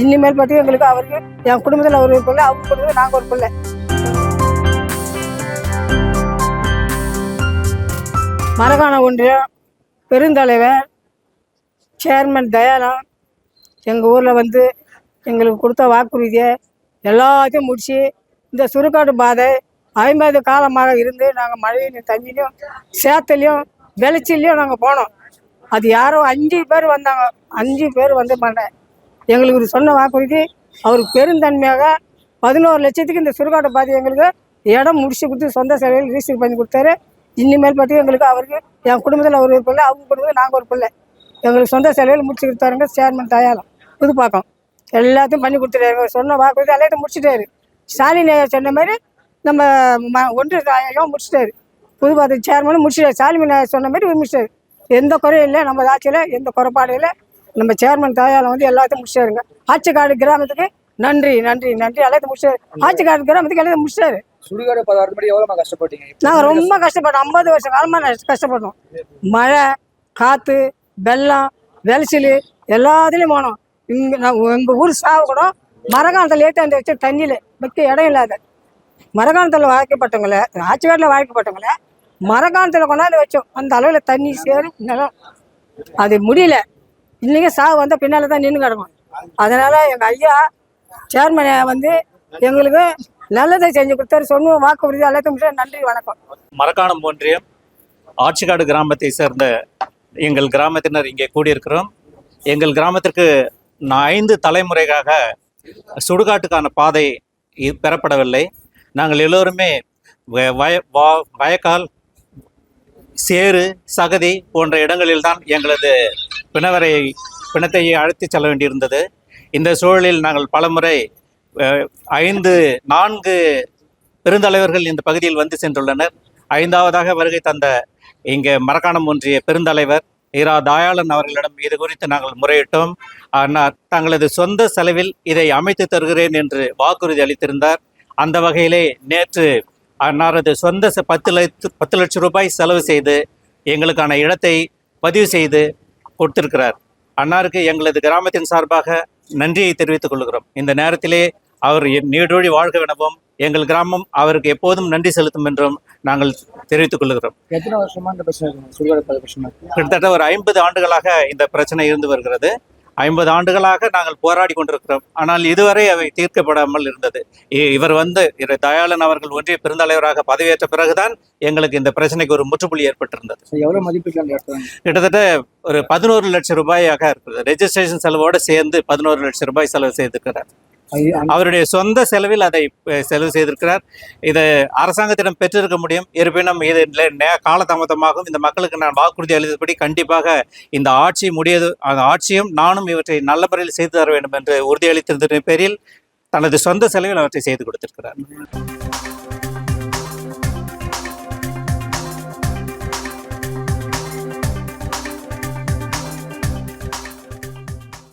இனிமேல் பற்றி எங்களுக்கு அவருக்கு என் குடும்பத்தில் அவர் ஒரு பிள்ளை, அவங்க குடும்பத்தில் நாங்கள் ஒரு பிள்ளை. மரக்காணம் ஒன்றியம் பெருந்தலைவர் சேர்மன் தயாளன் எங்கள் ஊரில் வந்து எங்களுக்கு கொடுத்த வாக்குறுதியை எல்லாத்தையும் முடித்து இந்த சுடுகாட்டு பாதை 50 காலமாக இருந்து நாங்கள் மழையிலையும் தண்ணியிலையும் சேத்துலையும் வெளிச்சிலையும் நாங்கள் போனோம். அது யாரோ 5 பேர் வந்தாங்க. 5 பேர் வந்து பண்ணேன். எங்களுக்கு ஒரு சொன்ன வாக்குறுதி அவருக்கு பெருந்தன்மையாக 11 லட்சத்துக்கு இந்த சுடுகாட்டு பாதை எங்களுக்கு இடம் முடிச்சு கொடுத்து சொந்த செலவில் ரிஜிஸ்டர் பண்ணி கொடுத்தாரு. இனிமேல் பற்றி எங்களுக்கு அவருக்கு என் குடும்பத்தில் ஒரு பிள்ளை, அவங்க குடும்பத்தில் நாங்கள் ஒரு பிள்ளை. எங்களுக்கு சொந்த செலவில் முடிச்சு கொடுத்தாருங்க சேர்மன் தயாளம் புதுப்பாக்கம். எல்லாத்தையும் பண்ணி கொடுத்துட்டாரு. சொன்ன வாக்குறுதி எல்லாத்தையும் முடிச்சுட்டாரு. ஸ்டாலின் சொன்ன மாதிரி நம்ம ஒன்றிய முடிச்சிட்டாரு. புதுப்பாக்கம் சேர்மனும் முடிச்சிட்டாரு. ஸ்டாலின் சொன்ன மாதிரி முடிச்சிட்டாரு. எந்த குறையும் இல்லை. நம்ம ஆட்சியில் எந்த குறைபாடும் இல்லை. நம்ம சேர்மன் தயாளம் வந்து எல்லாத்தையும் முடிச்சிட்டாருங்க. ஆட்சிக்காடு கிராமத்துக்கு நன்றி நன்றி நன்றி. எல்லாத்தையும் முடிச்சாரு. ஆட்சிக்காடு கிராமத்துக்கு எல்லாத்தையும் முடிச்சாரு. சுடுகாடு பதார்த்தப்படி எவ்வளோ கஷ்டப்பட்டீங்க? நாங்கள் ரொம்ப கஷ்டப்பட்டோம். 50 வருஷ காலமாக கஷ்டப்பட்டோம். மழை, காற்று, வெள்ளம், விளைச்சல் எல்லாத்துலேயும் போனோம். இங்கே எங்கள் ஊர் சாவு கூட மரக்காணத்தில் ஏற்றாந்து வச்சு தண்ணியில் வைக்க இடம் இல்லாத மரக்காணத்தில் வாழ்க்கப்பட்டவங்கள, ஆட்சிக்காட்டில் வாழ்க்கப்பட்டவங்கள மரக்காணத்தில் கொண்டாந்து வச்சோம். அந்த அளவில் தண்ணி சேரும் நிலம் அது முடியல. இன்றைக்கி சாவு வந்தால் பின்னால் தான் நின்று கிடக்கும். அதனால் எங்கள் ஐயா சேர்மனை வந்து எங்களுக்கு நல்லதை செஞ்சு கொடுத்தாரு. சொன்ன வாக்குறுதி எல்லாத்தையும் நன்றி வணக்கம். மரக்காணம் ஒன்றியம் ஆட்சிக்காடு கிராமத்தை சேர்ந்த எங்கள் கிராமத்தினர் இங்கே கூடியிருக்கிறோம். எங்கள் கிராமத்திற்கு 5 தலைமுறைக்காக சுடுகாட்டுக்கான பாதை பெறப்படவில்லை. நாங்கள் எல்லோருமே வயக்கால், சேறு, சகதி போன்ற இடங்களில்தான் எங்களது பிணத்தை அழைத்து செல்ல வேண்டியிருந்தது. இந்த சூழலில் நாங்கள் பலமுறை 4 பெருந்தலைவர்கள் இந்த பகுதியில் வந்து சென்றுள்ளனர். 5வதாக வருகை தந்த இங்கே மரக்காணம் ஒன்றிய பெருந்தலைவர் இரா தயாளன் அவர்களிடம் இது குறித்து நாங்கள் முறையிட்டோம். தங்களது சொந்த செலவில் இதை அமைத்து தருகிறேன் என்று வாக்குறுதி அளித்திருந்தார். அந்த வகையிலே நேற்று அன்னாரது சொந்த 10 லட்சம் ரூபாய் செலவு செய்து எங்களுக்கான இடத்தை பதிவு செய்து கொடுத்திருக்கிறார். அன்னாருக்கு எங்களது கிராமத்தின் சார்பாக நன்றியை தெரிவித்துக் கொள்கிறோம். இந்த நேரத்திலே அவர் நீடோழி வாழ்கவெனவும் எங்கள் கிராமம் அவருக்கு எப்போதும் நன்றி செலுத்தும் என்றும் நாங்கள் தெரிவித்துக் கொள்கிறோம். எத்தனை வருஷமா இந்த பிரச்சனை? கிட்டத்தட்ட ஒரு 50 ஆண்டுகளாக இந்த பிரச்சனை இருந்து வருகிறது. 50 ஆண்டுகளாக நாங்கள் போராடி கொண்டிருக்கிறோம். ஆனால் இதுவரை அவை தீர்க்கப்படாமல் இருந்தது. இவர் வந்து தயாளன் அவர்கள் ஒன்றிய பெருந்தலைவராக பதவியேற்ற பிறகுதான் எங்களுக்கு இந்த பிரச்சனைக்கு ஒரு முற்றுப்புள்ளி ஏற்பட்டிருந்தது. எவ்வளவு மதிப்பீட்டு கிட்டத்தட்ட ஒரு 11 லட்சம் ரூபாயாக இருக்கிறது. ரெஜிஸ்ட்ரேஷன் செலவோடு சேர்ந்து 11 லட்சம் ரூபாய் செலவு செய்திருக்கிறார். அவருடைய சொந்த செலவில் அதை செலவு செய்திருக்கிறார். இதை அரசாங்கத்திடம் பெற்றிருக்க முடியும். இருப்பினும் இது காலதாமதமாகும். இந்த மக்களுக்கு நான் வாக்குறுதி அளித்தபடி கண்டிப்பாக இந்த ஆட்சி அந்த ஆட்சியும் நானும் இவற்றை நல்ல முறையில் செய்து தர வேண்டும் என்று உறுதியளித்திருந்த பேரில் தனது சொந்த செலவில் அவற்றை செய்து கொடுத்திருக்கிறார்.